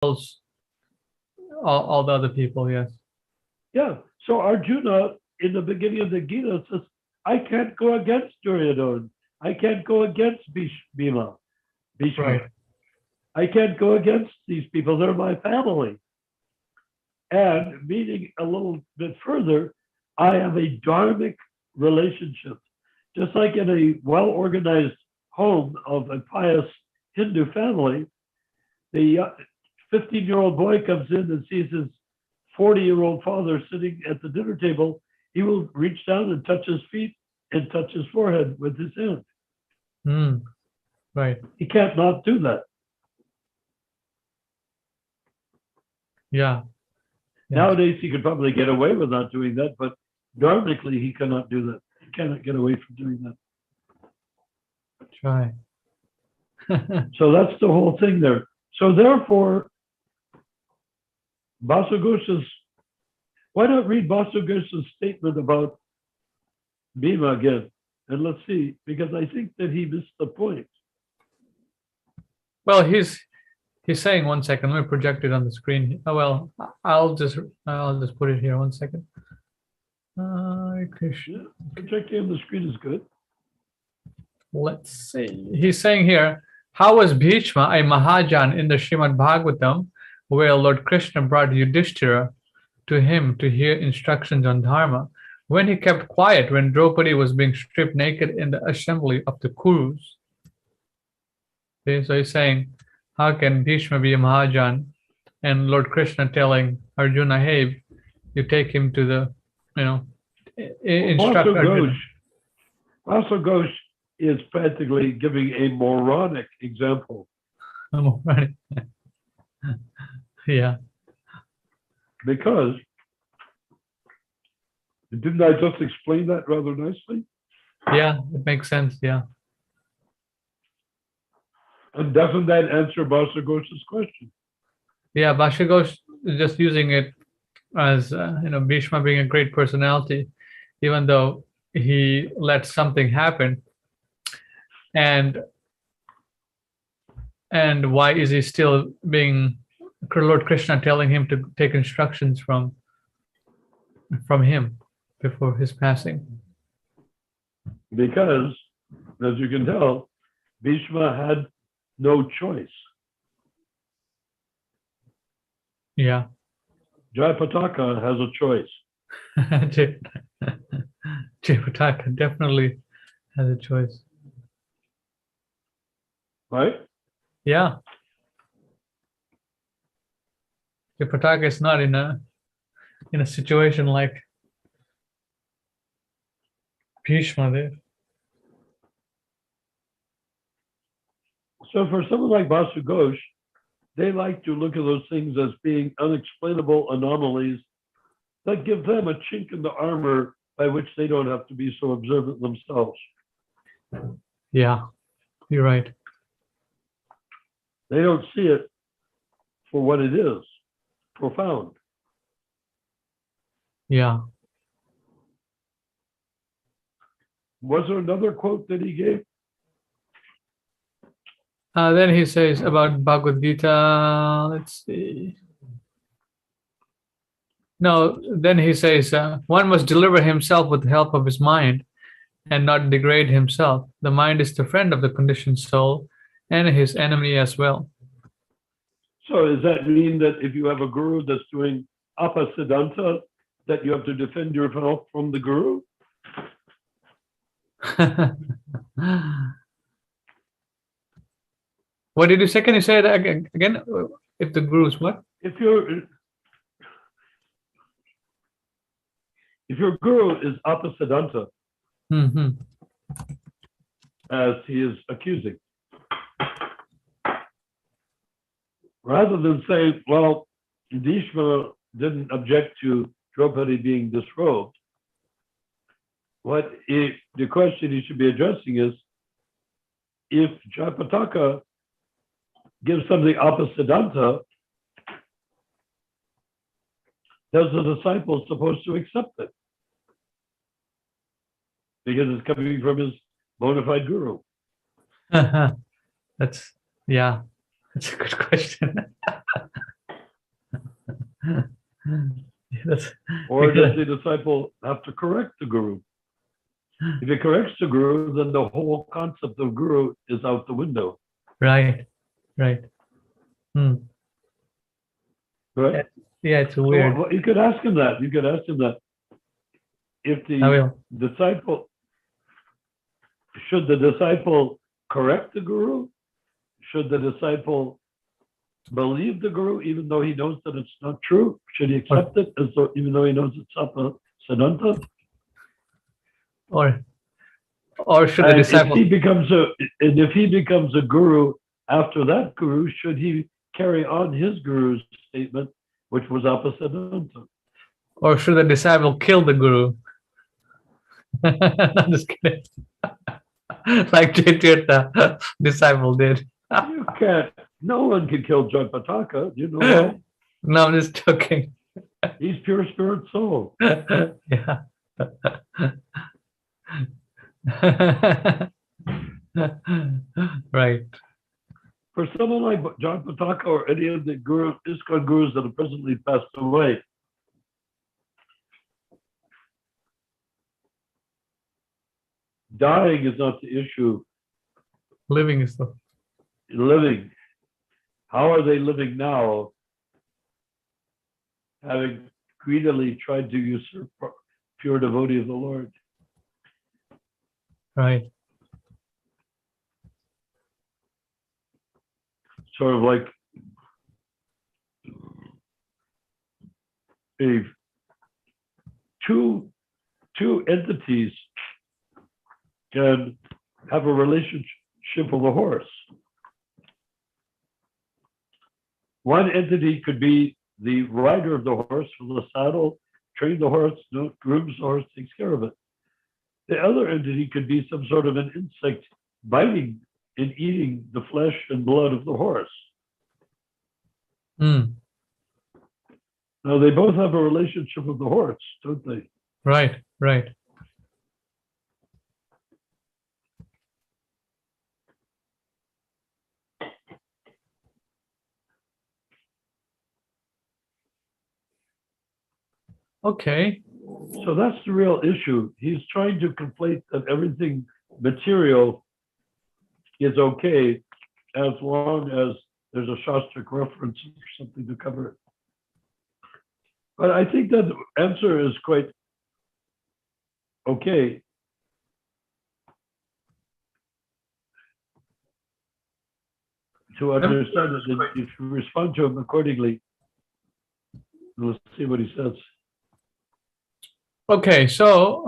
all the other people. Yes. Yeah. So Arjuna, in the beginning of the Gita, says, I can't go against Duryodhana. I can't go against Bhishma. Right. I can't go against these people. They're my family. And meaning a little bit further, I have a dharmic relationship. Just like in a well-organized home of a pious Hindu family, the 15-year-old boy comes in and sees his 40-year-old father sitting at the dinner table. He will reach down and touch his feet and touch his forehead with his hand. Right. He can't not do that. Yeah. Yes. Nowadays, he could probably get away with not doing that, but dharmically, he cannot do that. He cannot get away from doing that. Try. So that's the whole thing there. So therefore, Vasugosha's, why not read Vasugosha's statement about Bhima again? And let's see, because I think that he missed the point. Well, he's saying, one second, let me project it on the screen. Oh, well, I'll just put it here, one second. Yeah, projecting on the screen is good. Let's see. He's saying here, how was Bhishma a Mahajan in the Srimad Bhagavatam, where Lord Krishna brought Yudhishthira to him to hear instructions on Dharma, when he kept quiet when Draupadi was being stripped naked in the assembly of the Kurus? Okay, so he's saying, how can Bhishma be a Mahajan? And Lord Krishna telling Arjuna, hey, you take him to the, instruct Arjuna. Vasa Ghosh is practically giving a moronic example. Yeah. Because, didn't I just explain that rather nicely? Yeah, it makes sense, yeah. And doesn't that answer Vasa Ghosh's question? Yeah, Bhasha Ghosh is just using it as, Bhishma being a great personality, even though he let something happen. And why is he still being Lord Krishna telling him to take instructions from him before his passing? Because, as you can tell, Bhishma had no choice. Yeah. Jayapataka has a choice. Jayapataka definitely has a choice. Right? Yeah. Jayapataka is not in a situation like Bhishma there. So for someone like Vasu Ghosh, they like to look at those things as being unexplainable anomalies that give them a chink in the armor by which they don't have to be so observant themselves. Yeah, you're right. They don't see it for what it is, profound. Yeah. Was there another quote that he gave? Then he says about Bhagavad Gita, let's see. No, then he says, one must deliver himself with the help of his mind and not degrade himself. The mind is the friend of the conditioned soul and his enemy as well. So does that mean that if you have a guru that's doing apasiddhanta, that you have to defend yourself from the guru? What did you say? Can you say that again? If the guru is what? If your guru is apasiddhanta, as he is accusing, rather than say, well, Bhishma didn't object to Draupadi being disrobed, the question he should be addressing is, if Jayapataka gives something apasiddhanta, does the disciple supposed to accept it? Because it's coming from his bona fide guru. That's a good question. That's, Or does the disciple have to correct the guru? If he corrects the guru, then the whole concept of guru is out the window. right, right. Hmm. Right? Yeah, it's weird. So you could ask him that. You could ask him that. If I the will. disciple, should the disciple correct the guru? Should the disciple believe the guru even though he knows that it's not true? Should he accept it as though, even though he knows it's Sapa Siddhanta? Or should the And disciple? if he becomes a guru after that guru, should he carry on his guru's statement, which was Apasiddhanta? Or should the disciple kill the guru? I'm just kidding. Like Chaitanya disciple did. You can't. No one can kill Jagpataka. You know why? No, I'm just joking. He's pure spirit soul. Yeah. Right. For someone like Jagpataka or any of the ISKCON gurus that have presently passed away, dying is not the issue. Living is the Living. How are they living now? Having greedily tried to usurp pure devotee of the Lord. right. Sort of like two entities can have a relationship with a horse. One entity could be the rider of the horse from the saddle, train the horse, grooms the horse, takes care of it. The other entity could be some sort of an insect biting and eating the flesh and blood of the horse. Mm. Now, they both have a relationship with the horse, don't they? Right, right. Okay. So that's the real issue. He's trying to conflate that everything material is okay as long as there's a Shastric reference or something to cover it. But I think that the answer is quite okay. To understand it, if you respond to him accordingly, let's see what he says. Okay, so